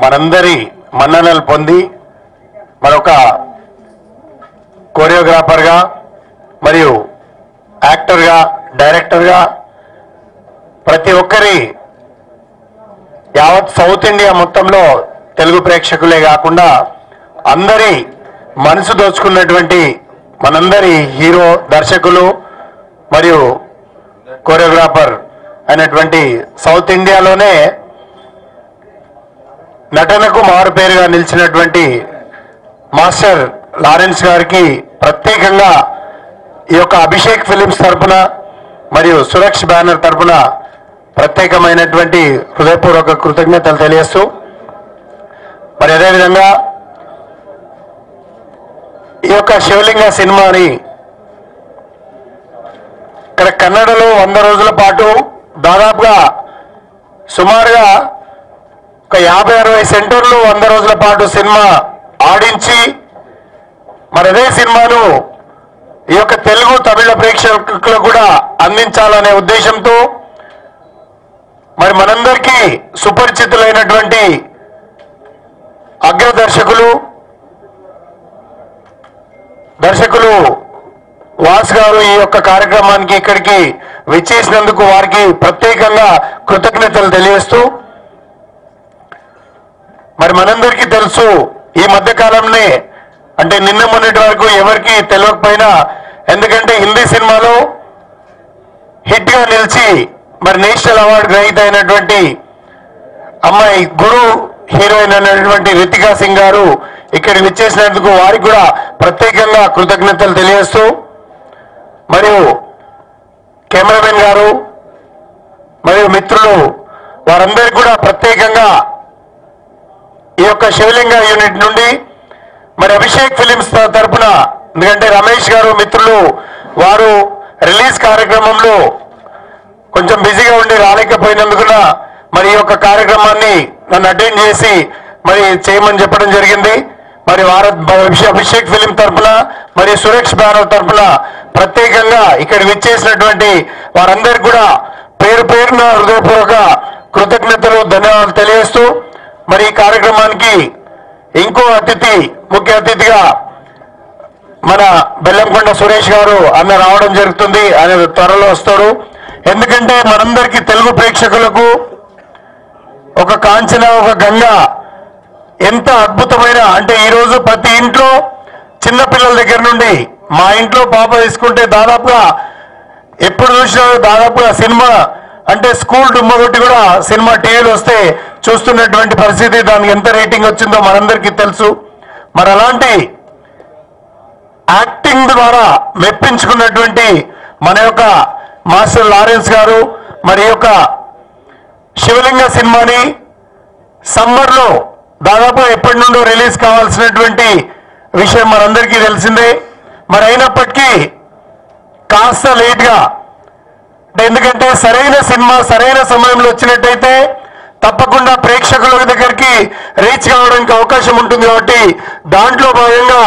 మనందరి మన్ననలు పొంది మరొక కోరియోగ్రాఫర్గా మరియు యాక్టర్గా డైరెక్టర్గా ప్రతి ఒక్కరి యావత్ సౌత్ ఇండియా మొత్తంలో తెలుగు ప్రేక్షకులే కాకుండా అందరి మనసు దోచుకున్నటువంటి మనందరి హీరో దర్శకులు మరియు కోరియోగ్రాఫర్ అయినటువంటి సౌత్ ఇండియాలోనే నటనకు మారుపేరుగా నిలిచినటువంటి మాస్టర్ లారెన్స్ గారికి ప్రత్యేకంగా ఈ యొక్క అభిషేక్ ఫిలిమ్స్ తరపున మరియు సురక్ష్ బ్యానర్ తరపున ప్రత్యేకమైనటువంటి హృదయపూర్వక కృతజ్ఞతలు తెలియజేస్తూ మరి అదేవిధంగా ఈ యొక్క శివలింగ సినిమాని ఇక్కడ కన్నడలో 100 రోజుల పాటు దాదాపుగా సుమారుగా ఒక 50-60 సెంటర్లు 100 రోజుల పాటు సినిమా ఆడించి మరి అదే సినిమాను ఈ యొక్క తెలుగు తమిళ ప్రేక్షకులకు కూడా అందించాలనే ఉద్దేశంతో మరి మనందరికీ సుపరిచితులైనటువంటి అగ్రదర్శకులు వాస్ గారు ఈ యొక్క కార్యక్రమానికి ఇక్కడికి విచ్చేసినందుకు వారికి ప్రత్యేకంగా కృతజ్ఞతలు తెలియజేస్తూ మరి మనందరికీ తెలుసు ఈ మధ్య కాలంలో అంటే నిన్న మొన్నటి వరకు ఎవరికి తెలియకపోయినా ఎందుకంటే హిందీ సినిమాలో హిట్ గా నిలిచి మరి నేషనల్ అవార్డు గ్రహీత అయినటువంటి అమ్మాయి గురు హీరోయిన్ అయినటువంటి రితికా సింగ్ గారు ఇక్కడికి విచ్చేసినందుకు వారికి కూడా ప్రత్యేకంగా కృతజ్ఞతలు తెలియజేస్తూ మరియు కెమెరామెన్ గారు మరియు మిత్రులు వారందరికీ కూడా ప్రత్యేకంగా ఈ యొక్క శివలింగ యూనిట్ నుండి మరి అభిషేక్ ఫిలిమ్స్ తరపున ఎందుకంటే రమేష్ గారు మిత్రులు వారు రిలీజ్ కార్యక్రమంలో కొంచెం బిజీగా ఉండి రాలేకపోయినందుకున మరి ఈ యొక్క కార్యక్రమాన్ని నన్ను అటెండ్ చేసి మరి చేయమని చెప్పడం జరిగింది మరి అభిషేక్ ఫిలిం తరపున మరి సురక్ష్ బ్యానర్ తరపున ప్రత్యేకంగా ఇక్కడ విచ్చేసినటువంటి వారందరికీ కూడా పేరు పేరున హృదయపూర్వక కృతజ్ఞతలు ధన్యవాదాలు తెలియజేస్తూ మరి ఈ కార్యక్రమానికి ఇంకో ముఖ్య అతిథిగా మన బెల్లంకొండ సురేష్ గారు అన్న రావడం జరుగుతుంది. ఆయన త్వరలో వస్తాడు. ఎందుకంటే మనందరికీ తెలుగు ప్రేక్షకులకు ఒక కాంచన ఒక గంగ ఎంత అద్భుతమైన అంటే ఈరోజు ప్రతి ఇంట్లో చిన్నపిల్లల దగ్గర నుండి మా ఇంట్లో పాప తీసుకుంటే దాదాపుగా ఎప్పుడు చూసినా దాదాపుగా సినిమా అంటే స్కూల్ డుమ్మగొట్టి కూడా సినిమా టీవీలు వస్తే చూస్తున్నటువంటి పరిస్థితి. దానికి ఎంత రేటింగ్ వచ్చిందో మనందరికీ తెలుసు. మరి అలాంటి యాక్టింగ్ ద్వారా మెప్పించుకున్నటువంటి మన యొక్క మాస్టర్ లారెన్స్ గారు మరి యొక్క శివలింగ సినిమాని సమ్మర్లో దాదాపు ఎప్పటి నుండో రిలీజ్ కావాల్సినటువంటి విషయం మనందరికీ తెలిసిందే. మరి అయినప్పటికీ కాస్త లేట్గా ఎందుకంటే సరైన సినిమా సరైన సమయంలో వచ్చినట్టయితే తప్పకుండా ప్రేక్షకుల దగ్గరికి రీచ్ కావడానికి అవకాశం ఉంటుంది. కాబట్టి దాంట్లో భాగంగా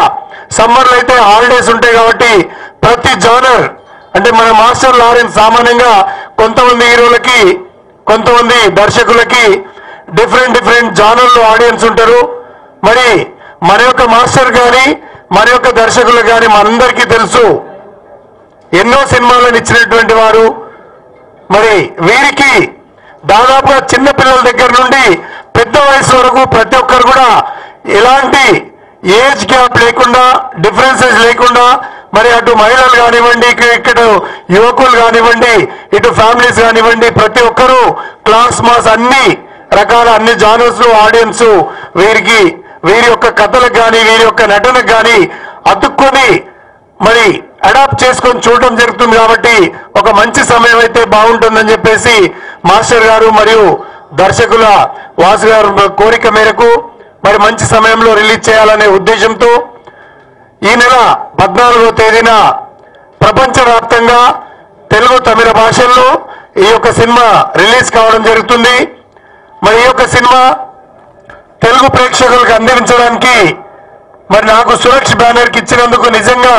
సమ్మర్లో అయితే హాలిడేస్ ఉంటాయి కాబట్టి ప్రతి జానర్ అంటే మన మాస్టర్ లారెన్స్ సామాన్యంగా కొంతమంది హీరోలకి కొంతమంది దర్శకులకి డిఫరెంట్ జానర్లో ఆడియన్స్ ఉంటారు. మరి మన యొక్క మాస్టర్ కానీ మన యొక్క దర్శకులు కానీ మనందరికీ తెలుసు ఎన్నో సినిమాలను ఇచ్చినటువంటి వారు. మరి వీరికి దాదాపుగా చిన్న పిల్లల దగ్గర నుండి పెద్ద వయసు వరకు ప్రతి ఒక్కరు కూడా ఎలాంటి ఏజ్ గ్యాప్ లేకుండా డిఫరెన్సెస్ లేకుండా మరి అటు మహిళలు కానివ్వండి ఇక్కడ యువకులు కానివ్వండి ఇటు ఫ్యామిలీస్ కానివ్వండి ప్రతి ఒక్కరూ క్లాస్ మాస్ అన్ని రకాల అన్ని జానర్స్ ఆడియన్స్ వీరి యొక్క కథలకు కానీ వీరి యొక్క నటనకు కానీ అతుక్కొని మరి అడాప్ట్ చేసుకొని చూడడం జరుగుతుంది. కాబట్టి ఒక మంచి సమయం అయితే బాగుంటుందని చెప్పేసి మాస్టర్ గారు మరియు దర్శకుల వాసు గారు కోరిక మేరకు మరి మంచి సమయంలో రిలీజ్ చేయాలనే ఉద్దేశంతో ఈ నెల 14వ తేదీన ప్రపంచవ్యాప్తంగా తెలుగు తమిళ భాషల్లో ఈ యొక్క సినిమా రిలీజ్ కావడం జరుగుతుంది. మరి ఈ యొక్క సినిమా తెలుగు ప్రేక్షకులకు అందించడానికి మరి నాకు సురక్ష్ బ్యానర్కి ఇచ్చినందుకు నిజంగా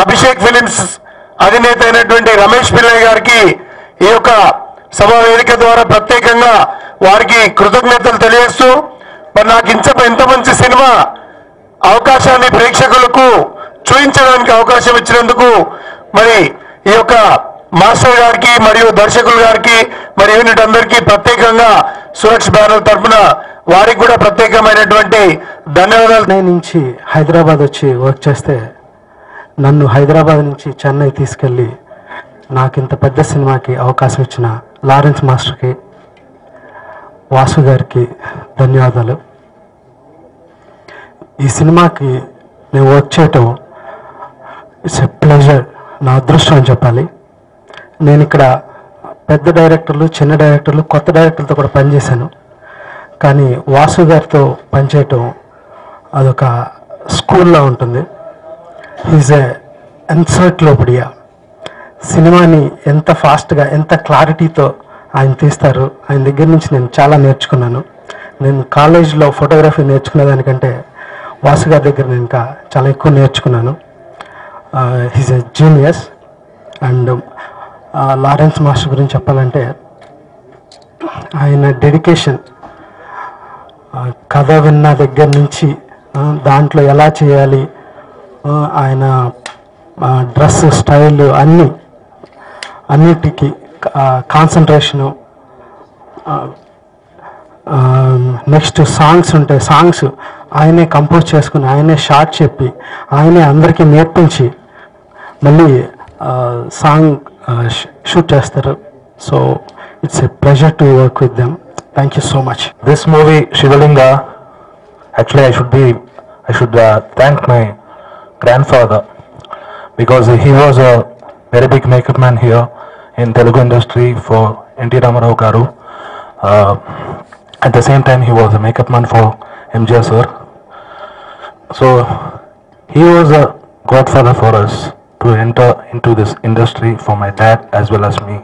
అభిషేక్ ఫిలిమ్స్ అధినేత అయినటువంటి రమేష్ పిల్లయ్య గారికి ఈ యొక్క సభా వేదిక ద్వారా ప్రత్యేకంగా వారికి కృతజ్ఞతలు తెలియజేస్తూ మరి నాకు ఇంత మంచి సినిమా అవకాశాన్ని ప్రేక్షకులకు చూపించడానికి అవకాశం ఇచ్చినందుకు మరి ఈ యొక్క మాస్టర్ గారికి మరియు దర్శకులు గారికి మరి యూనిట్ అందరికీ ప్రత్యేకంగా సురక్ష బ్యానర్ తరఫున వారికి కూడా ప్రత్యేకమైనటువంటి ధన్యవాదాలు. చెన్నై నుంచి హైదరాబాద్ వచ్చి వర్క్ చేస్తే నన్ను హైదరాబాద్ నుంచి చెన్నై తీసుకెళ్ళి నాకు ఇంత పెద్ద సినిమాకి అవకాశం ఇచ్చిన లారెన్స్ మాస్టర్కి, వాసు గారికి ధన్యవాదాలు. ఈ సినిమాకి నేను వర్క్ చేయటం ఇట్స్ ఎ ప్లెజర్, నా అదృష్టం అని చెప్పాలి. నేను ఇక్కడ పెద్ద డైరెక్టర్లు, చిన్న డైరెక్టర్లు, కొత్త డైరెక్టర్లతో కూడా పనిచేశాను. కానీ వాసు గారితో పనిచేయటం అదొక స్కూల్లో ఉంటుంది. Is a encyclopaedia. సినిమాని ఎంత ఫాస్ట్గా, ఎంత క్లారిటీతో ఆయన తీస్తారు. ఆయన దగ్గర నుంచి నేను చాలా నేర్చుకున్నాను. నేను కాలేజ్లో ఫోటోగ్రఫీ నేర్చుకునే దానికంటే వాసు గారి దగ్గర నేను ఇంకా చాలా ఎక్కువ నేర్చుకున్నాను. He's a genius. And Lawrence master గురించి చెప్పాలంటే ఆయన డెడికేషన్, కథ విన్న దగ్గర నుంచి దాంట్లో ఎలా చేయాలి, ఆయన డ్రెస్ స్టైల్ అన్నిటికీ కాన్సన్ట్రేషను. నెక్స్ట్ సాంగ్స్ ఉంటాయి, సాంగ్స్ ఆయనే కంపోజ్ చేసుకుని, ఆయనే షార్ట్ చెప్పి, ఆయనే అందరికీ నేర్పించి మళ్ళీ సాంగ్ షూట్ చేస్తారు. So it's a pleasure to work with them. Thank you so much. This movie, Shivalinga, actually I should thank my grandfather, because he was a very big makeup man here in Telugu industry for N.T. Ramarao garu. At the same time, he was a makeup man for MGR sir. So he was a godfather for us to enter into this industry for my dad as well as me.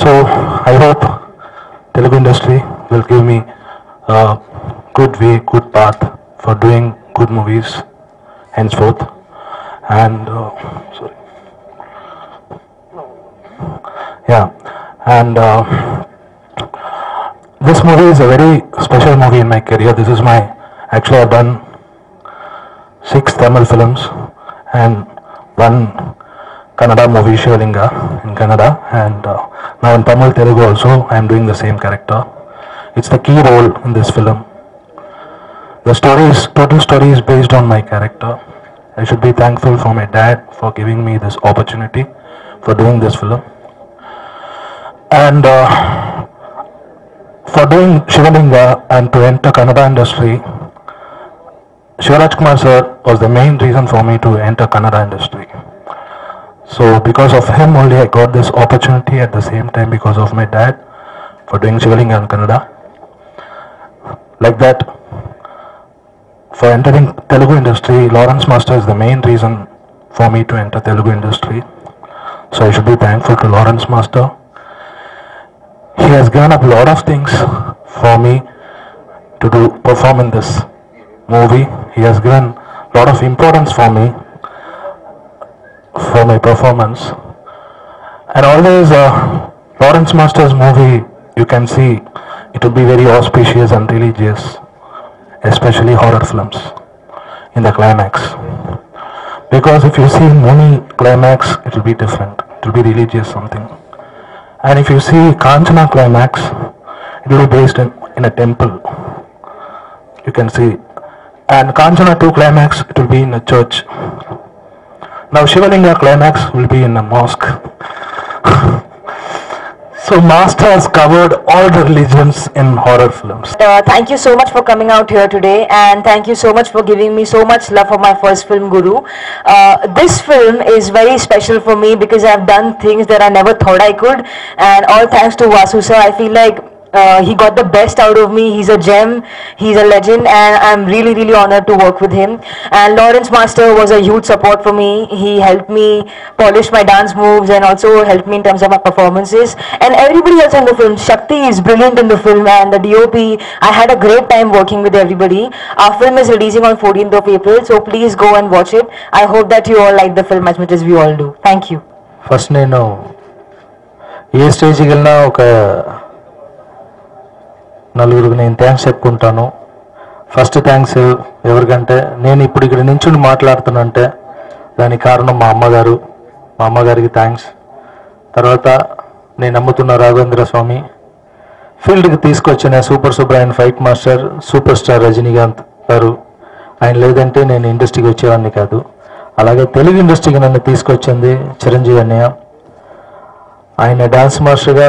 So I hope Telugu industry will give me a good way, good path for doing good movies henceforth. And sorry, yeah, and this movie is a very special movie in my career. This is my, actually I've done 6 Tamil films and 1 Kannada movie, Shivalinga, in Kannada, and now in Tamil Telugu also I am doing the same character. It's the key role in this film. The total story is based on my character. I should be thankful for my dad for giving me this opportunity for doing this film. And for doing Shivalinga and to enter Kannada industry, Shivaraj Kumar sir was the main reason for me to enter Kannada industry. So because of him only I got this opportunity, at the same time because of my dad for doing Shivalinga in Kannada. Like that, for entering Telugu industry, Lawrence Master is the main reason for me to enter Telugu industry. So I should be thankful to Lawrence Master. He has given up a lot of things for me to perform in this movie. He has given a lot of importance for me for my performance. And always Lawrence Master's movie, you can see it will be very auspicious and religious, especially horror films in the climax. Because if you see Muni climax, it will be different. It will be religious something. And if you see Kanchana climax, it will be based in a temple. You can see. And Kanchana 2 climax, it will be in a church. Now Shivalinga climax will be in a mosque. So Master has covered all the religions in horror films. Thank you so much for coming out here today, and thank you so much for giving me so much love for my first film, Guru. This film is very special for me because I have done things that I never thought I could, and all thanks to Vasu sir. I feel like he got the best out of me. He's a gem, he's a legend, and I'm really, really honored to work with him. And Lawrence Master was a huge support for me. He helped me polish my dance moves and also helped me in terms of my performances. And everybody else in the film, Shakti is brilliant in the film, and the DOP, I had a great time working with everybody. Our film is releasing on 14th of April, so please go and watch it. I hope that you all like the film as much as we all do. Thank you. First నేను ఏ స్టేజ్కి వెళ్ళినా ఒక నలుగురికి నేను thanks చెప్పుకుంటాను. First thanks ఎవరికంటే నేను ఇప్పుడు ఇక్కడ నించుని మాట్లాడుతున్నంటే దానికి కారణం మా అమ్మగారికి థ్యాంక్స్. తర్వాత నేను నమ్ముతున్న రాఘవేంద్ర స్వామి, ఫీల్డ్కి తీసుకొచ్చిన సూపర్ ఆయన fight master super star Rajinikanth గారు, ఆయన లేదంటే నేను ఇండస్ట్రీకి వచ్చేవాడిని కాదు. అలాగే తెలుగు ఇండస్ట్రీకి నన్ను తీసుకొచ్చింది చిరంజీవి అన్నయ్య. ఆయన డాన్స్ మాస్టర్గా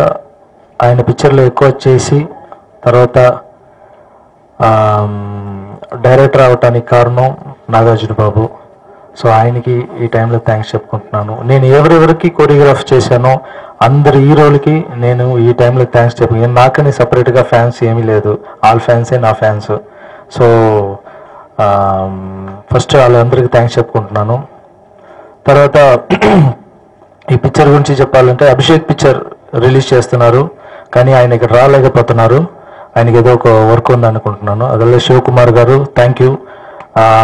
ఆయన పిక్చర్లో ఎక్కువ చేసి తర్వాత డైరెక్టర్ అవటానికి కారణం నాగార్జున బాబు. సో ఆయనకి ఈ టైంలో థ్యాంక్స్ చెప్పుకుంటున్నాను. నేను ఎవరెవరికి కొరియోగ్రాఫ్ చేశానో అందరి హీరోలకి నేను ఈ టైంలో థ్యాంక్స్ చెప్పుకున్నాను. నాకని సపరేట్గా ఫ్యాన్స్ ఏమీ లేదు, ఆల్ ఫ్యాన్సే నా ఫ్యాన్స్. సో ఫస్ట్ వాళ్ళందరికీ థ్యాంక్స్ చెప్పుకుంటున్నాను. తర్వాత ఈ పిక్చర్ గురించి చెప్పాలంటే అభిషేక్ పిక్చర్ రిలీజ్ చేస్తున్నారు, కానీ ఆయన ఇక్కడ రాలేకపోతున్నారు. ఆయనకి ఏదో ఒక వర్క్ ఉంది అనుకుంటున్నాను. అదే శివకుమార్ గారు, థ్యాంక్ యూ.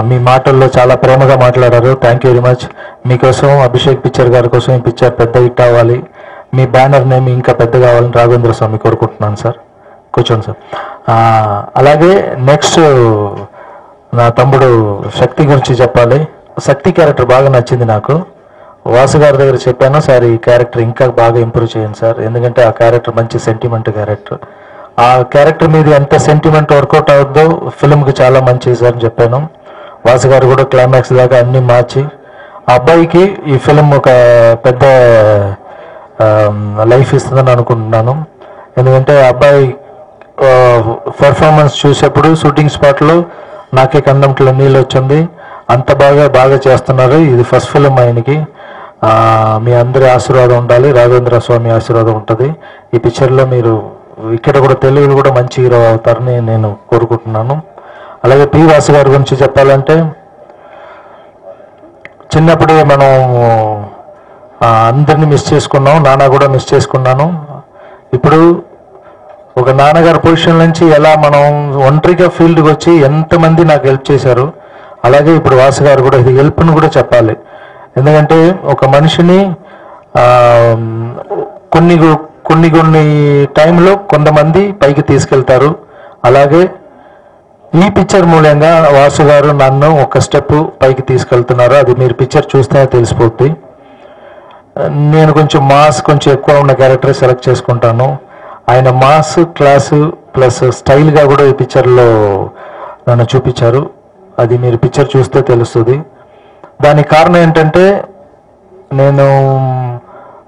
మీ మాటల్లో చాలా ప్రేమగా మాట్లాడారు, థ్యాంక్ యూ వెరీ మచ్. మీకోసం అభిషేక్ పిక్చర్ గారి కోసం ఈ పిక్చర్ పెద్ద హిట్ అవ్వాలి, మీ బ్యానర్ నేమ్ ఇంకా పెద్ద కావాలని రాఘవేంద్ర స్వామి కోరుకుంటున్నాను సార్. కూర్చోండి సార్. అలాగే నెక్స్ట్ నా తమ్ముడు శక్తి గురించి చెప్పాలి. శక్తి క్యారెక్టర్ బాగా నచ్చింది నాకు. వాసు గారి దగ్గర చెప్పాను, సార్ ఈ క్యారెక్టర్ ఇంకా బాగా ఇంప్రూవ్ చేయండి సార్, ఎందుకంటే ఆ క్యారెక్టర్ మంచి సెంటిమెంట్ క్యారెక్టర్. ఆ క్యారెక్టర్ మీద ఎంత సెంటిమెంట్ వర్కౌట్ అవుద్దో ఫిల్మ్కి చాలా మంచిది సార్ అని చెప్పాను. వాసు గారు కూడా క్లైమాక్స్ దాకా అన్నీ మార్చి ఆ అబ్బాయికి ఈ ఫిల్మ్ ఒక పెద్ద లైఫ్ ఇస్తుందని అనుకుంటున్నాను. ఎందుకంటే ఆ అబ్బాయి పర్ఫార్మెన్స్ చూసేప్పుడు షూటింగ్ స్పాట్లో నాకే కందంట్లో నీళ్ళు వచ్చింది, అంత బాగా చేస్తున్నారు. ఇది ఫస్ట్ ఫిల్మ్ ఆయనకి. మీ అందరి ఆశీర్వాదం ఉండాలి, రాఘవేంద్ర స్వామి ఆశీర్వాదం ఉంటుంది. ఈ పిక్చర్లో మీరు ఇక్కడ కూడా తెలుగులో కూడా మంచి హీరో అవుతారని నేను కోరుకుంటున్నాను. అలాగే పి వాసు గారి గురించి చెప్పాలంటే చిన్నప్పుడే మనం అందరినీ మిస్ చేసుకున్నాం, నాన్న కూడా మిస్ చేసుకున్నాను. ఇప్పుడు ఒక నాన్నగారి పొజిషన్ నుంచి ఎలా మనం ఒంటరిగా ఫీల్డ్కి వచ్చి ఎంతమంది నాకు హెల్ప్ చేశారు, అలాగే ఇప్పుడు వాసు గారు కూడా ఇది హెల్ప్ను కూడా చెప్పాలి. ఎందుకంటే ఒక మనిషిని కొన్ని టైంలో కొంతమంది పైకి తీసుకెళ్తారు. అలాగే ఈ పిక్చర్ మూలంగా వాసు గారు నన్ను ఒక స్టెప్ పైకి తీసుకెళ్తున్నారు. అది మీరు పిక్చర్ చూస్తేనే తెలిసిపోద్ది. నేను కొంచెం ఎక్కువ ఉన్న క్యారెక్టర్ సెలెక్ట్ చేసుకుంటాను. ఆయన మాస్ క్లాసు ప్లస్ స్టైల్గా కూడా ఈ పిక్చర్లో నన్ను చూపించారు. అది మీరు పిక్చర్ చూస్తే తెలుస్తుంది. దానికి కారణం ఏంటంటే నేను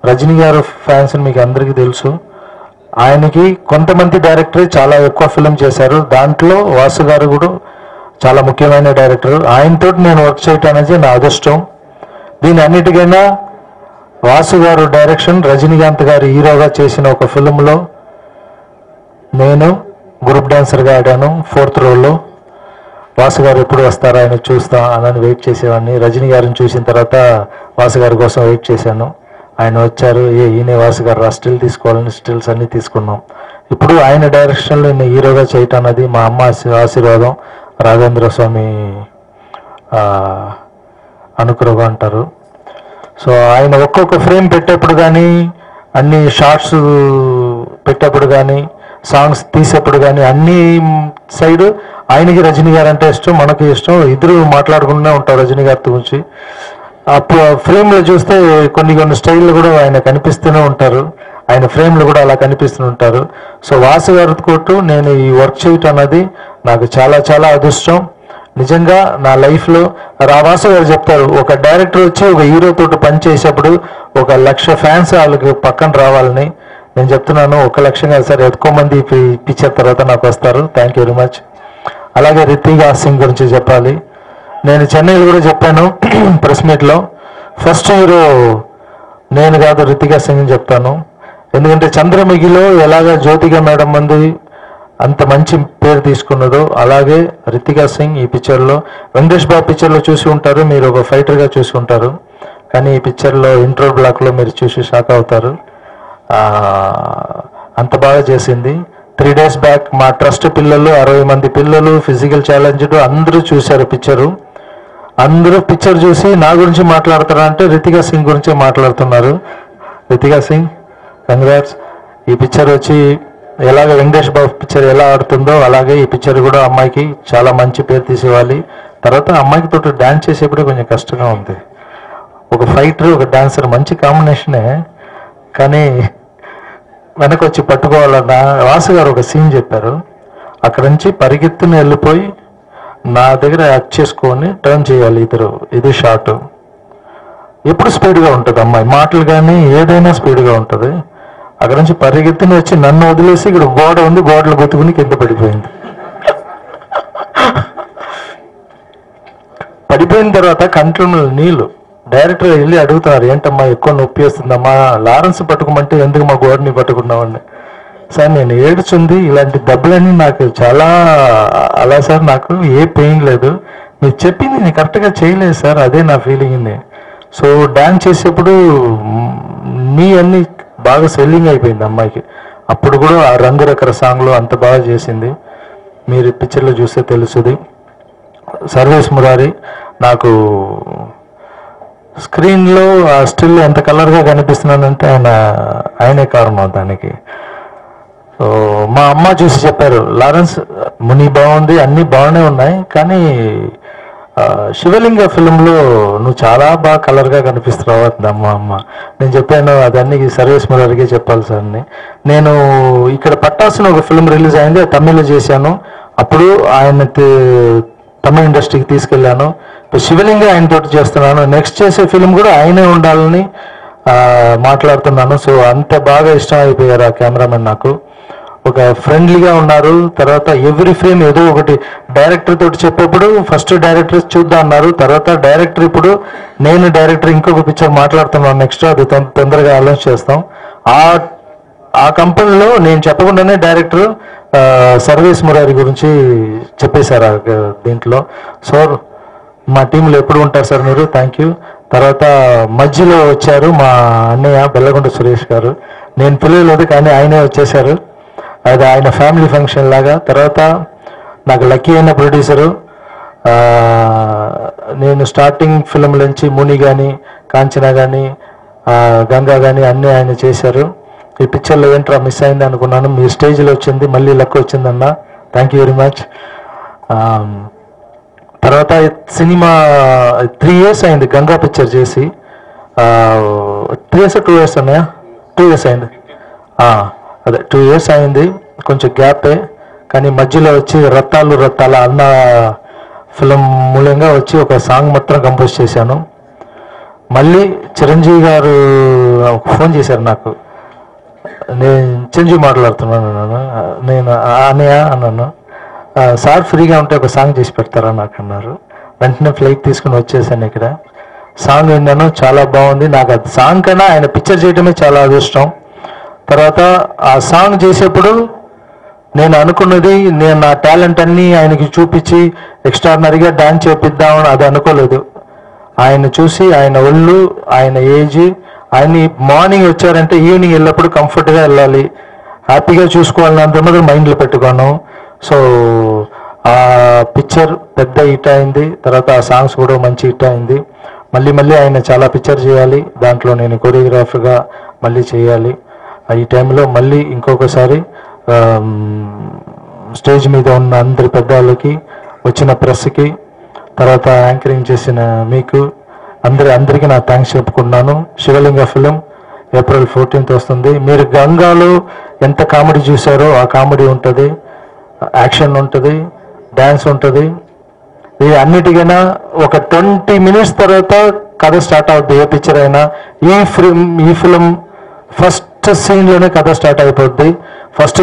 రజనీ గారు ఫ్యాన్స్ మీకు అందరికీ తెలుసు. ఆయనకి కొంతమంది డైరెక్టర్ చాలా ఎక్కువ ఫిల్మ్ చేశారు, దాంట్లో వాసు గారు కూడా చాలా ముఖ్యమైన డైరెక్టర్. ఆయనతో నేను వర్క్ చేయటం అనేది నా అదృష్టం. దీని అన్నిటికైనా వాసు గారు డైరెక్షన్, రజనీకాంత్ గారు హీరోగా చేసిన ఒక ఫిల్మ్లో నేను గ్రూప్ డాన్సర్గా ఆడాను 4th రోల్లో. వాసు గారు ఎప్పుడు వస్తారా ఆయన చూస్తా అని వెయిట్ చేసేవాడిని. రజనీ గారిని చూసిన తర్వాత వాసు గారి కోసం వెయిట్ చేశాను. ఆయన వచ్చారు, ఈయనే వాసు గారు స్టిల్ తీసుకోవాలని స్టిల్స్ అన్నీ తీసుకున్నాం. ఇప్పుడు ఆయన డైరెక్షన్లో నేను హీరోగా చేయటం అన్నది మా అమ్మ ఆశీర్వాదం, రాఘవేంద్ర స్వామి అనుగ్రహం అంటారు. సో ఆయన ఒక్కొక్క ఫ్రేమ్ పెట్టేప్పుడు కానీ, అన్ని షార్ట్స్ పెట్టేప్పుడు కానీ, సాంగ్స్ తీసేప్పుడు కానీ అన్ని సైడ్ ఆయనకి రజనీ గారు అంటే ఇష్టం, మనకి ఇష్టం. ఇద్దరు మాట్లాడుకుంటూనే ఉంటారు రజనీ గారి గురించి. అప్పుడు ఫ్రేమ్లో చూస్తే కొన్ని స్టైల్లో కూడా ఆయన కనిపిస్తూనే ఉంటారు, ఆయన ఫ్రేమ్లో కూడా అలా కనిపిస్తూ ఉంటారు. సో వాసు గారి కొట్టు నేను ఈ వర్క్ చేయటం అన్నది నాకు చాలా చాలా అదృష్టం. నిజంగా నా లైఫ్లో వాసు గారు చెప్తారు, ఒక డైరెక్టర్ వచ్చి ఒక హీరోతో పని చేసేప్పుడు 1,00,000 ఫ్యాన్స్ వాళ్ళకి పక్కన రావాలని. నేను చెప్తున్నాను 1,00,000 కాదు సార్, ఎక్కువ మంది పిక్చర్ తర్వాత నాకు వస్తారు. Thank you very much. అలాగే రితికా సింగ్ గురించి చెప్పాలి. నేను చెన్నైలో కూడా చెప్పాను ప్రెస్ మీట్లో, ఫస్ట్ హీరో నేను కాదు రితికా సింగ్ అని చెప్తాను. ఎందుకంటే చంద్రముఖిలో ఎలాగ జ్యోతిక మేడం మంది అంత మంచి పేరు తీసుకున్నదో అలాగే రితికా సింగ్ ఈ పిక్చర్లో, వెంకటేష్ బాబు పిక్చర్లో చూసి ఉంటారు మీరు, ఒక ఫైటర్గా చూసి ఉంటారు. కానీ ఈ పిక్చర్లో ఇంట్రో బ్లాక్లో మీరు చూసి షాక్ అవుతారు. అంత బాగా చేసింది. 3 days బ్యాక్ మా ట్రస్ట్ పిల్లలు 60 మంది పిల్లలు ఫిజికల్ ఛాలెంజ్డ్ అందరూ చూశారు పిక్చరు. అందరూ పిక్చర్ చూసి నా గురించి మాట్లాడతారంటే రితికా సింగ్ గురించే మాట్లాడుతున్నారు. రితికా సింగ్ కంగ్రాట్స్. ఈ పిక్చర్ వచ్చి ఎలాగ వెంకటేష్ బాబు పిక్చర్ ఎలా ఆడుతుందో అలాగే ఈ పిక్చర్ కూడా అమ్మాయికి చాలా మంచి పేరు తీసేవాలి. తర్వాత అమ్మాయికి తోటి డాన్స్ చేసేప్పుడే కొంచెం కష్టంగా ఉంది. ఒక ఫైటర్ ఒక డాన్సర్ మంచి కాంబినేషనే, కానీ వెనక వచ్చి పట్టుకోవాలన్న వాసు గారు ఒక సీన్ చెప్పారు. అక్కడ నుంచి పరిగెత్తుని వెళ్ళిపోయి నా దగ్గర యాక్ట్ చేసుకొని టర్న్ చేయాలి ఇద్దరు. ఇది షార్ట్. ఎప్పుడు స్పీడ్గా ఉంటుంది అమ్మాయి, మాటలు కానీ ఏదైనా స్పీడ్గా ఉంటుంది. అక్కడ నుంచి పరిగెత్తుని వచ్చి నన్ను వదిలేసి ఇక్కడ గోడ ఉంది, గోడలు గుతుకుని కింద పడిపోయింది. పడిపోయిన తర్వాత కంట్రోల్ నీళ్ళు డైరెక్టర్ వెళ్ళి అడుగుతున్నారు, ఏంటమ్మా ఎక్కువ నొప్పి వస్తుందమ్మా, లారెన్స్ పట్టుకోమంటే ఎందుకు మా గోడని పట్టుకున్నామని. సార్ నేను ఏడుచుంది, ఇలాంటి దెబ్బలన్నీ నాకు చాలా అలా సార్, నాకు ఏ పెయిన్ లేదు, మీరు చెప్పింది నేను కరెక్ట్గా చేయలేదు సార్, అదే నా ఫీలింగ్. సో డాన్స్ చేసేప్పుడు నీ అన్ని బాగా సెల్లింగ్ అయిపోయింది అమ్మాయికి. అప్పుడు కూడా ఆ రంగురకర సాంగ్లో అంత బాగా చేసింది, మీరు పిక్చర్లో చూస్తే తెలుస్తుంది. సర్వేస్ మురారి నాకు స్క్రీన్లో స్టిల్ ఎంత కలర్గా కనిపిస్తున్నానంటే ఆయనే కారణం దానికి. సో మా అమ్మ చూసి చెప్పారు, లారెన్స్ ముని బాగుంది, అన్నీ బాగానే ఉన్నాయి, కానీ శివలింగ ఫిలింలో నువ్వు చాలా బాగా కలర్గా కనిపిస్తున్నావు అంది అమ్మ. నేను చెప్పాను అదన్నీ సర్వేస్ మురారికే చెప్పాలి సార్ అని. నేను ఇక్కడ పట్టాల్సిన ఒక ఫిలిం రిలీజ్ అయింది, తమిళ్లో చేశాను. అప్పుడు ఆయన తమిళ ఇండస్ట్రీకి తీసుకెళ్ళాను. ఇప్పుడు శివలింగ ఆయనతో చేస్తున్నాను. నెక్స్ట్ చేసే ఫిలిం కూడా ఆయనే ఉండాలని మాట్లాడుతున్నాను. సో అంత బాగా ఇష్టం అయిపోయారు ఆ కెమెరామెన్ నాకు. ఒక ఫ్రెండ్లీగా ఉన్నారు. తర్వాత ఎవ్రీ ఫ్రేమ్ ఏదో ఒకటి డైరెక్టర్ తోటి చెప్పేప్పుడు ఫస్ట్ డైరెక్టర్ చూద్దాం అన్నారు. తర్వాత డైరెక్టర్ ఇప్పుడు నేను డైరెక్టర్ ఇంకొక పిక్చర్ మాట్లాడుతున్నాను నెక్స్ట్, అది తొందరగా అనౌన్స్ చేస్తాం. ఆ కంపెనీలో నేను చెప్పకుండానే డైరెక్టర్ సర్వేస్ మురారి గురించి చెప్పేశారు దీంట్లో. సో మా టీంలో ఎప్పుడు ఉంటారు సార్ మీరు, థ్యాంక్ యూ. తర్వాత మధ్యలో వచ్చారు మా అన్నయ్య బెల్లగొండ సురేష్ గారు. నేను పిలవలేదు కానీ ఆయనే వచ్చేసారు, అది ఆయన ఫ్యామిలీ ఫంక్షన్ లాగా. తర్వాత నాకు లక్కీ అయిన ప్రొడ్యూసరు, నేను స్టార్టింగ్ ఫిలిం నుంచి ముని కానీ కాంచన కానీ గంగా కానీ అన్నీ ఆయన చేశారు. ఈ పిక్చర్లో ఏంట్రా మిస్ అయింది అనుకున్నాను, మీ స్టేజ్లో వచ్చింది, మళ్ళీ లక్ వచ్చిందన్న, థ్యాంక్ యూ వెరీ మచ్. తర్వాత సినిమా 3 years అయింది గంగా పిక్చర్ చేసి. 3 years 2 years అన్నాయా, 2 years అయింది. అదే 2 years అయింది, కొంచెం గ్యాపే. కానీ మధ్యలో వచ్చి రత్తాల అన్న ఫిలిం మూలంగా వచ్చి ఒక సాంగ్ మాత్రం కంపోజ్ చేశాను. మళ్ళీ చిరంజీవి గారు ఫోన్ చేశారు నాకు, నేను చిరంజీవి మాట్లాడుతున్నాను, నేను అన్నయ్య అన్నాను. సార్ ఫ్రీగా ఉంటే ఒక సాంగ్ చేసి పెడతారా నాకు అన్నారు. వెంటనే ఫ్లైట్ తీసుకుని వచ్చేసాను. ఇక్కడ సాంగ్ విన్నాను, చాలా బాగుంది. నాకు అది సాంగ్ కన్నా ఆయన పిక్చర్ చేయడమే చాలా అదృష్టం. తర్వాత ఆ సాంగ్ చేసేప్పుడు నేను అనుకున్నది, నేను నా టాలెంట్ అన్నీ ఆయనకి చూపించి ఎక్స్ట్రాడినరీగా డాన్స్ చేపిద్దామని అది అనుకోలేదు. ఆయన చూసి ఆయన ఒళ్ళు, ఆయన ఏజ్, ఆయన్ని మార్నింగ్ వచ్చారంటే ఈవినింగ్ వెళ్ళినప్పుడు కంఫర్ట్గా వెళ్ళాలి, హ్యాపీగా చూసుకోవాలని అంటున్నది మైండ్లో పెట్టుకోను. సో ఆ పిక్చర్ పెద్ద హిట్ అయింది. తర్వాత ఆ సాంగ్స్ కూడా మంచి హిట్ అయింది. మళ్ళీ ఆయన చాలా పిక్చర్ చేయాలి, దాంట్లో నేను కొరియోగ్రాఫర్గా మళ్ళీ చేయాలి. ఈ టైంలో మళ్ళీ ఇంకొకసారి స్టేజ్ మీద ఉన్న అందరి పెద్దవాళ్ళకి, వచ్చిన ప్రెస్కి, తర్వాత యాంకరింగ్ చేసిన మీకు అందరికీ నా థ్యాంక్స్ చెప్పుకున్నాను. శివలింగ ఫిలిం April 14th వస్తుంది. మీరు గంగాలో ఎంత కామెడీ చూసారో ఆ కామెడీ ఉంటుంది, యాక్షన్ ఉంటుంది, డ్యాన్స్ ఉంటుంది. ఇది అన్నిటికైనా ఒక 20 minutes తర్వాత కథ స్టార్ట్ అవుతుంది. ఏ పిక్చర్ అయినా ఈ ఫిలిం ఫస్ట్ సీన్లోనే కథ స్టార్ట్ అయిపోద్ది. ఫస్ట్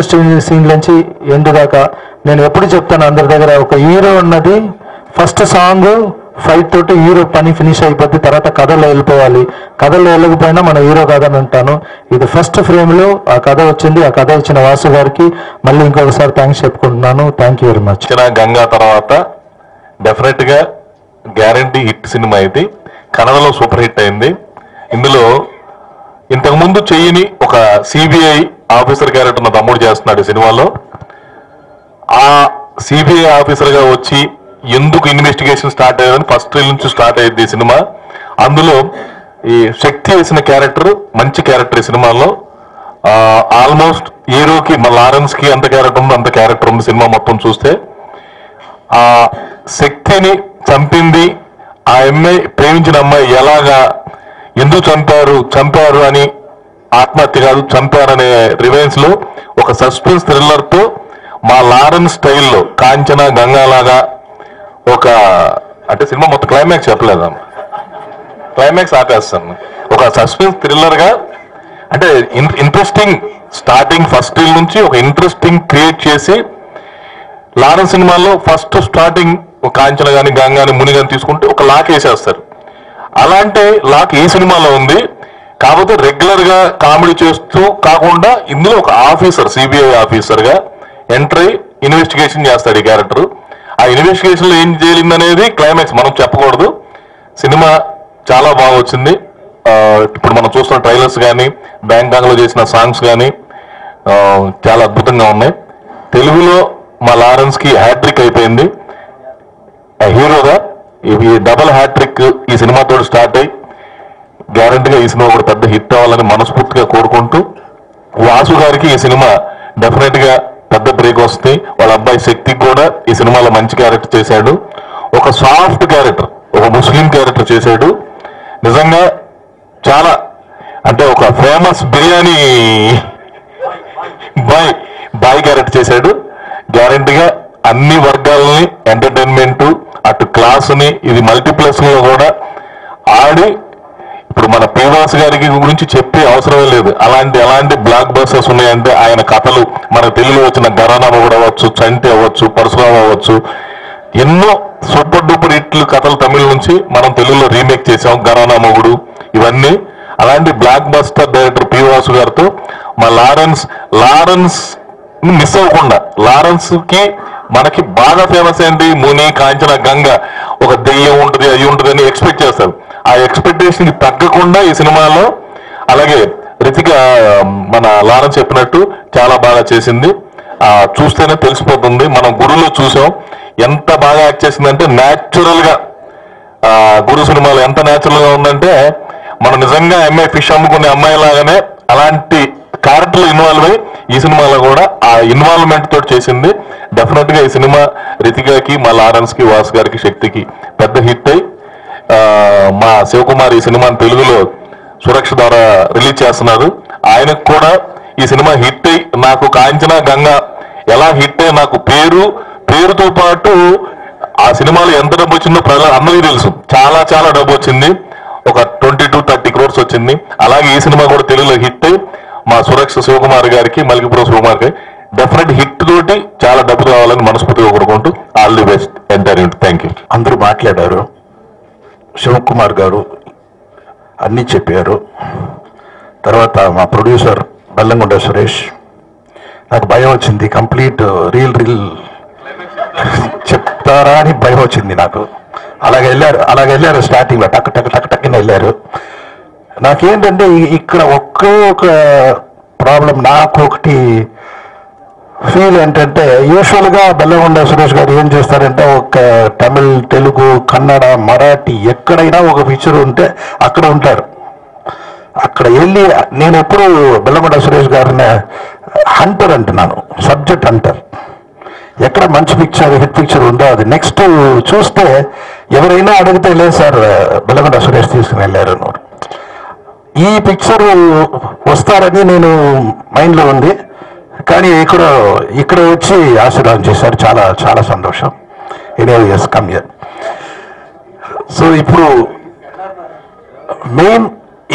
సీన్ నుంచి ఎండ్ దాకా నేను ఎప్పుడు చెప్తాను అందరి దగ్గర, ఒక హీరో ఉన్నది ఫస్ట్ సాంగ్ ఫైట్ తోటి హీరో పని ఫినిష్ అయిపోద్ది. తర్వాత కథలో వెళ్ళిపోవాలి, కథలో వెళ్ళకపోయినా మన హీరో కాదని అంటాను. ఇది ఫస్ట్ ఫ్రేమ్లో ఆ కథ వచ్చింది. ఆ కథ ఇచ్చిన వాసు గారికి మళ్ళీ ఇంకొకసారి థ్యాంక్స్ చెప్పుకుంటున్నాను. Thank you very much. Ganga తర్వాత డెఫినెట్గా గ్యారంటీ హిట్ సినిమా ఇది. కన్నడలో సూపర్ హిట్ అయింది. ఇందులో ఇంతకుముందు చెయ్యని ఒక సిబిఐ ఆఫీసర్ క్యారెక్టర్ నా తమ్ముడు చేస్తున్నాడు ఈ సినిమాలో. ఆ సిబిఐ ఆఫీసర్గా వచ్చి ఎందుకు ఇన్వెస్టిగేషన్ స్టార్ట్ అయ్యేదని ఫస్ట్ రీల్ నుంచి స్టార్ట్ అయ్యింది ఈ సినిమా. అందులో ఈ శక్తి వేసిన క్యారెక్టర్ మంచి క్యారెక్టర్ ఈ సినిమాలో. ఆల్మోస్ట్ హీరోకి మన లారెన్స్ కి ఎంత క్యారెక్టర్ ఉందో అంత క్యారెక్టర్ ఉంది సినిమా మొత్తం చూస్తే. ఆ శక్తిని చంపింది ఆ అమ్మాయి, ప్రేమించిన అమ్మాయి ఎలాగా, ఎందుకు చంపారు అని, ఆత్మహత్య కాదు చంపారనే రివెంజ్ లో ఒక సస్పెన్స్ థ్రిల్లర్ తో మా లారెన్స్ స్టైల్లో కాంచన గంగాలాగా ఒక, అంటే సినిమా మొత్తం క్లైమాక్స్ చెప్పలేదు, క్లైమాక్స్ ఆపేస్తాను. ఒక సస్పెన్స్ థ్రిల్లర్ గా, అంటే ఇంట్రెస్టింగ్ స్టార్టింగ్ ఫస్ట్ రీల్ నుంచి ఒక ఇంట్రెస్టింగ్ క్రియేట్ చేసి, లారెన్స్ సినిమాలో ఫస్ట్ స్టార్టింగ్ కాంచన గాని గంగాని ముని గాని తీసుకుంటే ఒక లాక్ వేసేస్తారు. అలాంటి లాక్ ఈ సినిమాలో ఉంది. కాకపోతే రెగ్యులర్ గా కామెడీ చేస్తూ కాకుండా ఇందులో ఒక ఆఫీసర్, సిబిఐ ఆఫీసర్ గా ఎంట్రీ ఇన్వెస్టిగేషన్ చేస్తాడు ఈ క్యారెక్టర్. ఆ ఇన్వెస్టిగేషన్ లో ఏం జరిగిందనేది క్లైమాక్స్ మనం చెప్పకూడదు. సినిమా చాలా బాగా వచ్చింది. ఇప్పుడు మనం చూస్తున్న ట్రైలర్స్ కానీ, బ్యాంకాక్ లో చేసిన సాంగ్స్ కానీ చాలా అద్భుతంగా ఉన్నాయి. తెలుగులో మా లారెన్స్ కి హ్యాట్రిక్ అయిపోయింది. హీరోగా ఈ డబుల్ హ్యాట్రిక్ ఈ సినిమాతో స్టార్ట్ అయ్యి గ్యారంటీగా ఈ సినిమా కూడా పెద్ద హిట్ అవ్వాలని మనస్ఫూర్తిగా కోరుకుంటూ, వాసు గారికి ఈ సినిమా డెఫినెట్ గా పెద్ద బ్రేక్ వస్తుంది. వాళ్ళ అబ్బాయి శక్తికి కూడా ఈ సినిమాలో మంచి క్యారెక్టర్ చేశాడు. ఒక సాఫ్ట్ క్యారెక్టర్, ఒక ముస్లిం క్యారెక్టర్ చేశాడు. నిజంగా చాలా, అంటే ఒక ఫేమస్ బిర్యానీ బాయ్ క్యారెక్టర్ చేశాడు. గ్యారంటీగా అన్ని వర్గాలని ఎంటర్టైన్మెంట్, అటు క్లాసుని, ఇది మల్టీప్లెక్స్ లో కూడా ఆడి, ఇప్పుడు మన పీవాస్ గారికి గురించి చెప్పే అవసరమే లేదు. ఎలాంటి బ్లాక్ బస్టర్స్ ఉన్నాయంటే ఆయన కథలు, మన తెలుగులో వచ్చిన గరానా కూడా అవ్వచ్చు, చంటి అవ్వచ్చు, పరశురామ అవ్వచ్చు, ఎన్నో సూపర్ డూపర్ హిట్లు కథలు తమిళ నుంచి మనం తెలుగులో రీమేక్ చేసాం. గరానా మొగుడు, ఇవన్నీ అలాంటి బ్లాక్ బస్టర్ డైరెక్టర్ పీవాసు గారితో మా లారెన్స్ మిస్ అవ్వకుండా, లారెన్స్ కి మనకి బాగా ఫేమస్ ఏంటి, ముని, కాంచన, గంగ, ఒక దెయ్యం ఉంటుంది, అయ్యి ఉంటుంది అని ఎక్స్పెక్ట్ చేస్తారు. ఆ ఎక్స్పెక్టేషన్ కి తగ్గకుండా ఈ సినిమాలో, అలాగే రితిక మన లారెన్స్ చెప్పినట్టు చాలా బాగా చేసింది. చూస్తేనే తెలిసిపోతుంది. మనం గురులో చూసాం ఎంత బాగా యాక్ట్ చేసిందంటే, న్యాచురల్ గా గురు సినిమాలో ఎంత న్యాచురల్ గా ఉందంటే, మనం నిజంగా అమ్మాయి ఫిష్ అమ్ముకునే అమ్మాయి లాగానే అలాంటి క్యారెక్టర్లు ఇన్వాల్వ్ అయ్యి ఈ సినిమాలో కూడా ఆ ఇన్వాల్వ్మెంట్ తోటి చేసింది. డెఫినెట్ గా ఈ సినిమా రితికాకి, మా లారెన్స్ కి, వాసు గారికి, శక్తికి పెద్ద హిట్ అయ్యి, మా శివకుమార్ ఈ సినిమాని తెలుగులో సురక్ష ద్వారా రిలీజ్ చేస్తున్నారు. ఆయనకు కూడా ఈ సినిమా హిట్ అయ్యి, నాకు కాంచన గంగ ఎలా హిట్ అయ్యి, నాకు పేరుతో పాటు ఆ సినిమాలో ఎంత డబ్బు వచ్చిందో ప్రజలు అందరికీ తెలుసు. చాలా డబ్బు వచ్చింది, ఒక 20-30 crores వచ్చింది. అలాగే ఈ సినిమా కూడా తెలుగులో హిట్ అయ్యి, మా సురక్ష శివకుమార్ గారికి, మల్కిపురం శివకుమార్ గారికి డెఫినెట్ హిట్ తోటి చాలా డబ్బు కావాలని మనస్ఫూర్తిగా కోరుకుంటూ all the best entire unit. Thank you. అందరూ మాట్లాడారు, శివకుమార్ గారు అన్నీ చెప్పారు. తర్వాత మా ప్రొడ్యూసర్ బెల్లంకొండ సురేష్, నాకు భయం వచ్చింది, కంప్లీట్ రీల్ చెప్తారా అని భయం వచ్చింది నాకు. అలాగే వెళ్ళారు స్టార్టింగ్ లో టక్ వెళ్ళారు. నాకేంటంటే ఇక్కడ ఒక్క ప్రాబ్లం, నాకు ఒకటి ఫీల్ ఏంటంటే, యూజువల్ గా బెల్లంకొండ సురేష్ గారు ఏం చేస్తారంటే, ఒక తమిళ్, తెలుగు, కన్నడ, మరాఠీ ఎక్కడైనా ఒక పిక్చర్ ఉంటే అక్కడ ఉంటారు. అక్కడ వెళ్ళి నేను ఎప్పుడు బెల్లంకొండ సురేష్ గారిని హంటర్ అంటున్నాను, సబ్జెక్ట్ హంటర్. ఎక్కడ మంచి పిక్చర్, హిట్ పిక్చర్ ఉందో అది నెక్స్ట్ చూస్తే ఎవరైనా అడిగితే లేదు సార్ బెల్లంకొండ సురేష్ తీసుకుని వెళ్ళారు. ఈ పిక్చర్ వస్తారని నేను మైండ్లో ఉంది, కానీ ఇక్కడ వచ్చి ఆశీర్వాదం చేశారు. చాలా సంతోషం. Yes come here. సో ఇప్పుడు మెయిన్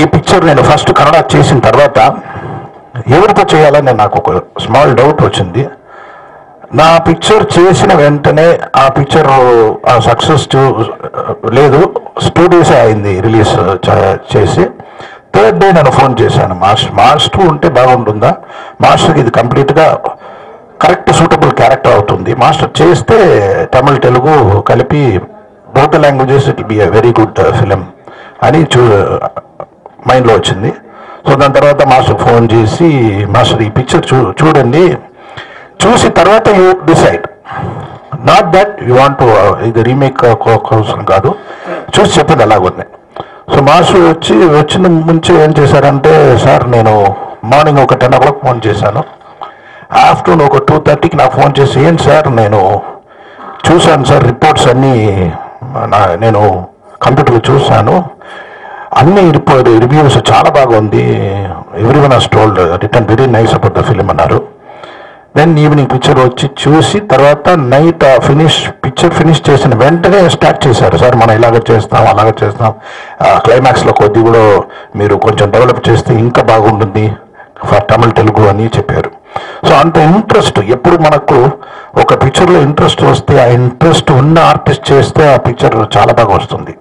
ఈ పిక్చర్ నేను ఫస్ట్ కన్నడ చేసిన తర్వాత ఎవరితో చేయాలని నాకు ఒక స్మాల్ డౌట్ వచ్చింది. నా పిక్చర్ చేసిన వెంటనే ఆ పిక్చర్ సక్సెస్ లేదు, 2 days అయింది రిలీజ్ చేసి. 3rd day నేను ఫోన్ చేశాను, మాస్టర్ ఉంటే బాగుంటుందా, మాస్టర్కి ఇది కంప్లీట్గా కరెక్ట్ సూటబుల్ క్యారెక్టర్ అవుతుంది, మాస్టర్ చేస్తే తమిళ్, తెలుగు కలిపి both languages it be a very good film అని మైండ్లో వచ్చింది. సో దాని తర్వాత మాస్టర్ ఫోన్ చేసి, మాస్టర్ ఈ పిక్చర్ చూడండి, చూసి తర్వాత you decide, not that you want ఇది రీమేక్ కోసం కాదు, చూసి చెప్పింది అలాగుంది. సో మాస్టర్ వచ్చిన ముందు ఏం చేశారంటే, సార్ నేను మార్నింగ్ ఒక 10 o'clock ఫోన్ చేశాను. ఆఫ్టర్నూన్ ఒక 2:30కి నాకు ఫోన్ చేసి, ఏంటి సార్ నేను చూశాను సార్ రిపోర్ట్స్ అన్నీ నేను కంప్యూటర్లో చూశాను, అన్ని రివ్యూస్ చాలా బాగుంది, everyone has told return very nice about the film అన్నారు. దెన్ ఈవినింగ్ పిక్చర్ వచ్చి చూసి తర్వాత నైట్ పిక్చర్ ఫినిష్ చేసిన వెంటనే స్టార్ట్ చేశారు, సార్ మనం ఇలాగ చేస్తాం అలాగ చేస్తాం, క్లైమాక్స్లో కొద్ది కూడా మీరు కొంచెం డెవలప్ చేస్తే ఇంకా బాగుంటుంది ఫర్ తమిళ్ తెలుగు అని చెప్పారు. సో అంత ఇంట్రెస్ట్, ఎప్పుడు మనకు ఒక పిక్చర్లో ఇంట్రెస్ట్ వస్తే ఆ ఇంట్రెస్ట్ ఉన్న ఆర్టిస్ట్ చేస్తే ఆ పిక్చర్ చాలా బాగా వస్తుంది.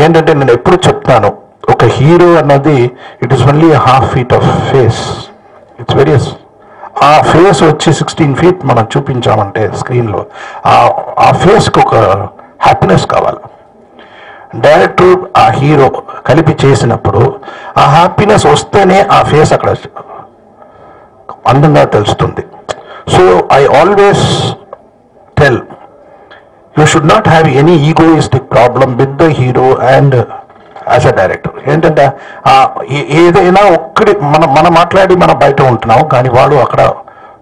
ఏంటంటే నేను ఎప్పుడు చెప్తాను, ఒక హీరో అన్నది it is only ½ feet of face, it's various. ఆ ఫేస్ వచ్చి 16 feet మనం చూపించామంటే స్క్రీన్లో ఆ ఫేస్కి ఒక హ్యాపీనెస్ కావాలి. డైరెక్టర్ ఆ హీరో కలిపి చేసినప్పుడు ఆ హ్యాపీనెస్ వస్తేనే ఆ ఫేస్ అక్కడ అందంగా తెలుస్తుంది. So I always tell, you should not have any egoistic problem with the hero and as a director. ఏంటంటే ఏదైనా ఒక్కడి మనం మాట్లాడి మనం బయట ఉంటున్నాం, కానీ వాడు అక్కడ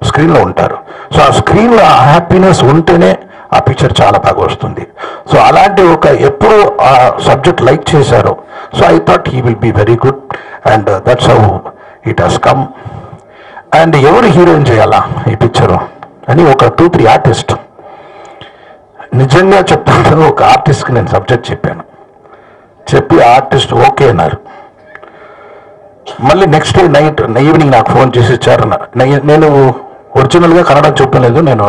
స్క్రీన్లో ఉంటారు. సో ఆ స్క్రీన్లో ఆ హ్యాపీనెస్ ఉంటేనే ఆ పిక్చర్ చాలా బాగా వస్తుంది. సో అలాంటి ఒక ఎప్పుడు ఆ సబ్జెక్ట్ లైక్ చేశారో, so I thought he will be very good and that's how it has come. And ఎవరు హీరోయిన్ చేయాలా ఈ పిక్చరు అని ఒక 2-3 ఆర్టిస్ట్, నిజంగా చెప్తాను, ఒక ఆర్టిస్ట్కి నేను సబ్జెక్ట్ చెప్పాను, చెప్పి ఆర్టిస్ట్ ఓకే అన్నారు. మళ్ళీ నెక్స్ట్ డే నైట్ ఈవినింగ్ నాకు ఫోన్ చేసి ఇచ్చారు. నేను ఒరిజినల్గా కన్నడ చెప్పలేదు, నేను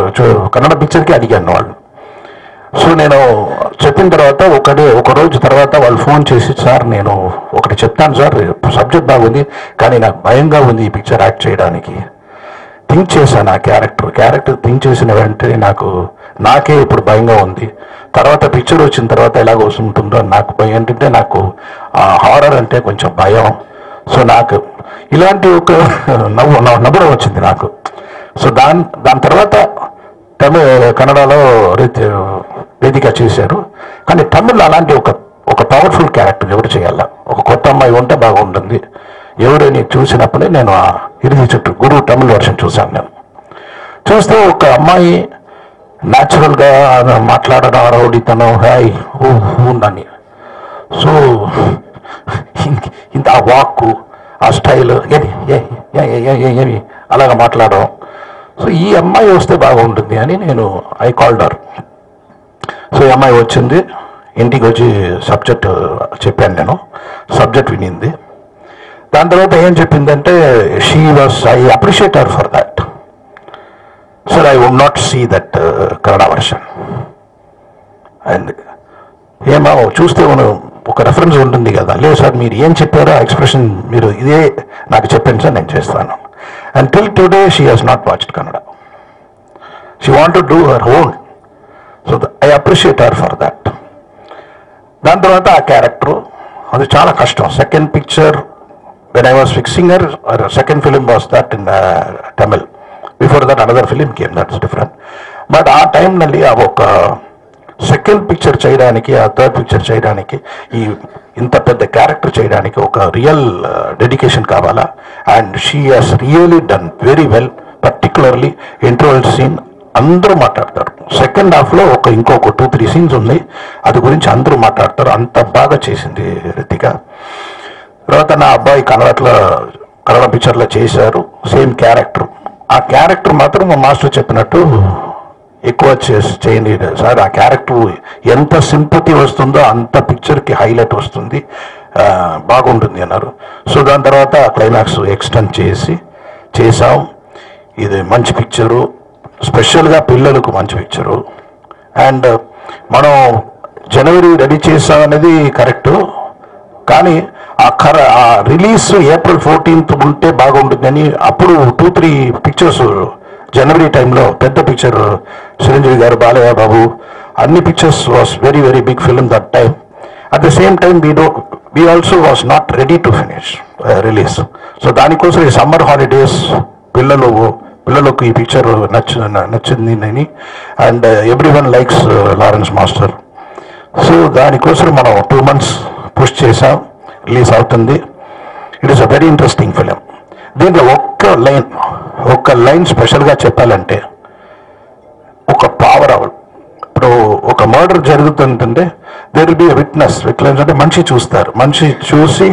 కన్నడ పిక్చర్కి అడిగాను వాళ్ళు. సో నేను చెప్పిన తర్వాత ఒక రోజు తర్వాత వాళ్ళు ఫోన్ చేసి, సార్ నేను ఒకటి చెప్తాను సార్, సబ్జెక్ట్ బాగుంది కానీ నాకు భయంగా ఉంది ఈ పిక్చర్ యాక్ట్ చేయడానికి. థింక్ చేశాను ఆ క్యారెక్టర్ థింక్ చేసిన వెంటనే నాకే ఇప్పుడు భయంగా ఉంది. తర్వాత పిక్చర్ వచ్చిన తర్వాత ఎలాగ వస్తుంటుందో నాకు భయం, ఏంటంటే నాకు హారర్ అంటే కొంచెం భయం. సో నాకు ఇలాంటి ఒక నవ్వు వచ్చింది నాకు. సో దాని తర్వాత కన్నడలో వేదిక చేశారు, కానీ తమిళ్ అలాంటి ఒక పవర్ఫుల్ క్యారెక్టర్ ఎవరు చేయాలా, ఒక కొత్త అమ్మాయి ఉంటే బాగుంటుంది. ఎవరైనా చూసినప్పుడే నేను ఇరిది చుట్టూ గురు తమిళ్ వర్షన్ చూశాను. నేను చూస్తే ఒక అమ్మాయి న్యాచురల్గా మాట్లాడడం, రౌడీతనం, హాయ్ ఉందని. సో ఇంత ఆ వాక్కు, ఆ స్టైల్, ఏమి అలాగ మాట్లాడడం. సో ఈ అమ్మాయి వస్తే బాగుంటుంది అని నేను ఐ కాల్డ్ హర్. సో ఈ అమ్మాయి వచ్చింది, ఇంటికి వచ్చి సబ్జెక్ట్ చెప్పాను, నేను సబ్జెక్ట్ వినింది. దాని తర్వాత ఏం చెప్పిందంటే, I appreciate her for that. Sir I would not see that Kannada version. And ఏమో చూస్తే ఒక రెఫరెన్స్ ఉంటుంది కదా, లేదు సార్ మీరు ఏం చెప్పారో ఆ ఎక్స్ప్రెషన్ మీరు ఇదే నాకు చెప్పండి సార్, నేను చేస్తాను. And till today she has not watched Kannada. She want to do her own. So I appreciate her for that. దాని తర్వాత ఆ క్యారెక్టర్ అది చాలా కష్టం. Second picture when I was fixing her second film was that in Tamil. Before that another film came, that's different. But ఆ టైంನಲ್ಲಿ ఒక second picture చేయడానికి, ఆ థర్డ్ పిక్చర్ చేయడానికి, ఇంత పెద్ద క్యారెక్టర్ చేయడానికి ఒక రియల్ డెడికేషన్ కావాలా. And she has really done very well. Particularly interval scene అందరూ మాట్లాడతారు. సెకండ్ హాఫ్లో ఇంకొక 2-3 సీన్స్ ఉంది, అది గురించి అందరూ మాట్లాడతారు. అంత బాగా చేసింది రితిక. తర్వాత నా అబ్బాయి కన్నడ పిక్చర్లో చేశారు, సేమ్ క్యారెక్టర్. ఆ క్యారెక్టర్ మాత్రం మా మాస్టర్ చెప్పినట్టు ఎక్కువ చేయండి సార్, ఆ క్యారెక్టర్ ఎంత సింపతి వస్తుందో అంత పిక్చర్కి హైలైట్ వస్తుంది, బాగుంటుంది అన్నారు. సో దాని తర్వాత క్లైమాక్స్ ఎక్స్టెండ్ చేసాం. ఇది మంచి పిక్చరు, స్పెషల్గా పిల్లలకు మంచి పిక్చరు. అండ్ మనం జనవరి రెడీ చేసాం అనేది కరెక్టు, కానీ ఆ రిలీజ్ April 14th ఉంటే బాగుంటుందని అప్పుడు 2-3 పిక్చర్స్ జనవరి టైంలో, పెద్ద పిక్చర్ చిరంజీవి గారు, బాలయ్య బాబు, అన్ని pictures was very very big film that time. At the same time we also was not ready to finish release. So దానికోసం ఈ సమ్మర్ హాలిడేస్ పిల్లలకు ఈ పిక్చర్ నచ్చింది. And everyone likes Lawrence master. So దానికోసం మనం 2 months పుష్ చేసాం, release అవుతుంది. It is a very interesting film. దీంట్లో ఒక్క లైన్ స్పెషల్గా చెప్పాలంటే, ఒక పావురావు, ఇప్పుడు ఒక మర్డర్ జరుగుతుంటే దేర్ విల్ బి విట్నెస్ అంటే మనిషి చూస్తారు, మనిషి చూసి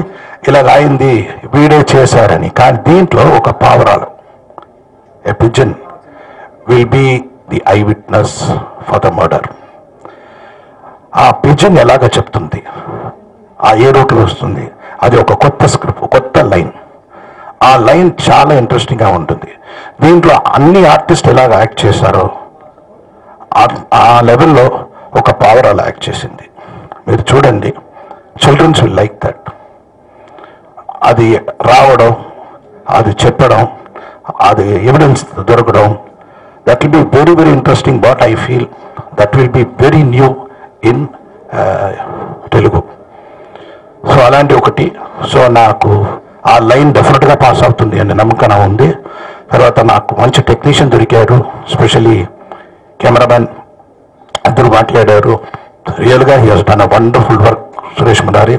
ఇలా అయింది వీడే చేశారని. కానీ దీంట్లో ఒక పావురాలు, a pigeon will be the eye witness for the murder. ఆ పిజన్ ఎలాగ చెప్తుంది, ఆ ఏ రూట్లో వస్తుంది, అది ఒక కొత్త స్క్రిప్ట్, కొత్త లైన్. ఆ లైన్ చాలా ఇంట్రెస్టింగ్గా ఉంటుంది. దీంట్లో అన్ని ఆర్టిస్ట్ ఎలాగ యాక్ట్ చేశారో ఆ లెవెల్లో ఒక పావురాలు యాక్ట్ చేసింది. మీరు చూడండి, చిల్డ్రన్స్ విల్ లైక్ దట్. అది రావడం, అది చెప్పడం, అది ఎవిడెన్స్ దొరకడం, that will be very very interesting. But I feel that will be very new in Telugu. So అలాంటి ఒకటి. సో నాకు ఆ లైన్ డెఫినెట్గా పాస్ అవుతుంది అనే నమ్మకం ఉంది. తర్వాత నాకు మంచి టెక్నీషియన్ దొరికారు, స్పెషలీ కెమెరామెన్ అందరూ మాట్లాడారు. రియల్గా he has done a wonderful work, Suresh Murari.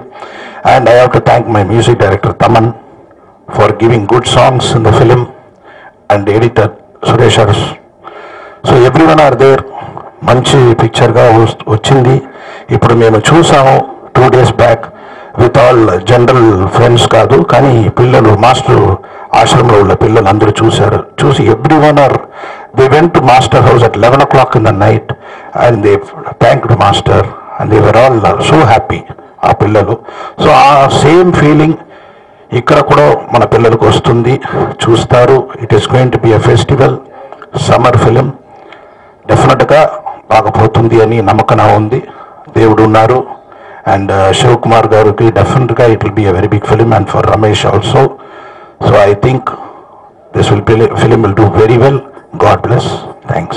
And I have to thank my music director Thaman for giving good songs in the film, and editor Suresh Urs. So everyone are there. మంచి పిక్చర్గా వచ్చింది. ఇప్పుడు మేము చూసాము 2 days back with all general friends కాదు, కానీ పిల్లలు master ఆశ్రమంలో ఉన్న పిల్లలు అందరూ చూశారు. చూసి everyone are they went to master house at 11 o'clock in the night and they thanked master and they were all so happy, ఆ పిల్లలు. సో ఆ సేమ్ ఫీలింగ్ ఇక్కడ కూడా మన పిల్లలకు వస్తుంది, చూస్తారు. It is going to be a festival summer film. డెఫినెట్గా బాగపోతుంది అని నమ్మకం ఉంది. దేవుడు ఉన్నారు. అండ్ శివ్ కుమార్ గారికి డెఫినెట్గా it will be a very big film, and for Ramesh also. So I think this film will do very well. God bless. Thanks.